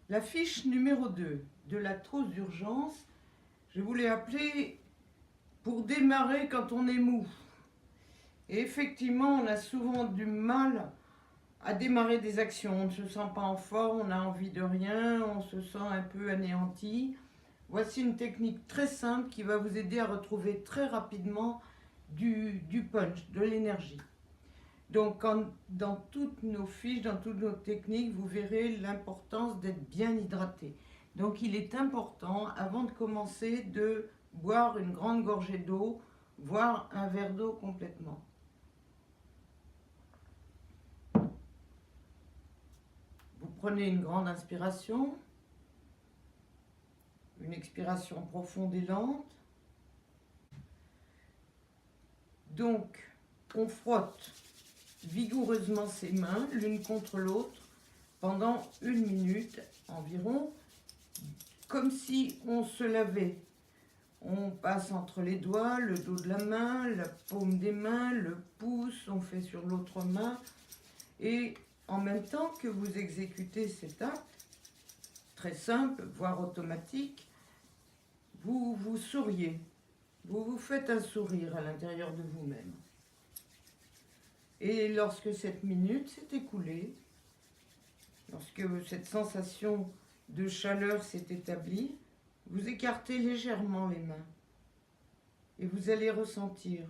La fiche numéro 2 de la trousse d'urgence, je voulais appeler pour démarrer quand on est mou. Et effectivement, on a souvent du mal à démarrer des actions. On ne se sent pas en forme, on n'a envie de rien, on se sent un peu anéanti. Voici une technique très simple qui va vous aider à retrouver très rapidement du punch, de l'énergie. Donc dans toutes nos fiches, dans toutes nos techniques, vous verrez l'importance d'être bien hydraté. Donc il est important, avant de commencer, de boire une grande gorgée d'eau, voire un verre d'eau complètement. Vous prenez une grande inspiration, une expiration profonde et lente. Donc, on frotte vigoureusement ses mains l'une contre l'autre pendant 1 minute environ, comme si on se lavait. On passe entre les doigts, le dos de la main, la paume des mains, le pouce, on fait sur l'autre main. Et en même temps que vous exécutez cet acte, très simple, voire automatique, vous vous souriez. Vous vous faites un sourire à l'intérieur de vous-même. Et lorsque cette minute s'est écoulée, lorsque cette sensation de chaleur s'est établie, vous écartez légèrement les mains. Et vous allez ressentir,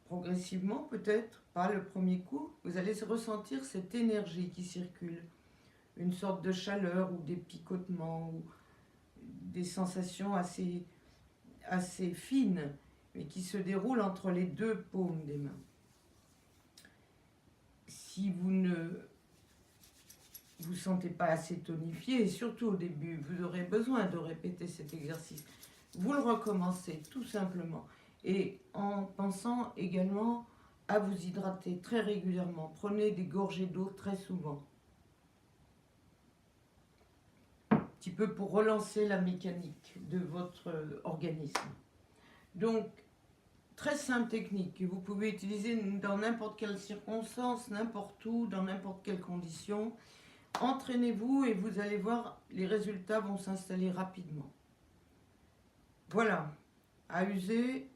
progressivement peut-être, pas le premier coup, vous allez ressentir cette énergie qui circule. Une sorte de chaleur ou des picotements ou des sensations assez fines, mais qui se déroulent entre les deux paumes des mains. Si vous ne vous sentez pas assez tonifié, et surtout au début, vous aurez besoin de répéter cet exercice. Vous le recommencez tout simplement, et en pensant également à vous hydrater très régulièrement. Prenez des gorgées d'eau très souvent. Un petit peu pour relancer la mécanique de votre organisme. Donc, très simple technique que vous pouvez utiliser dans n'importe quelle circonstance, n'importe où, dans n'importe quelle condition. Entraînez-vous et vous allez voir, les résultats vont s'installer rapidement. Voilà, à user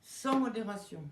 sans modération.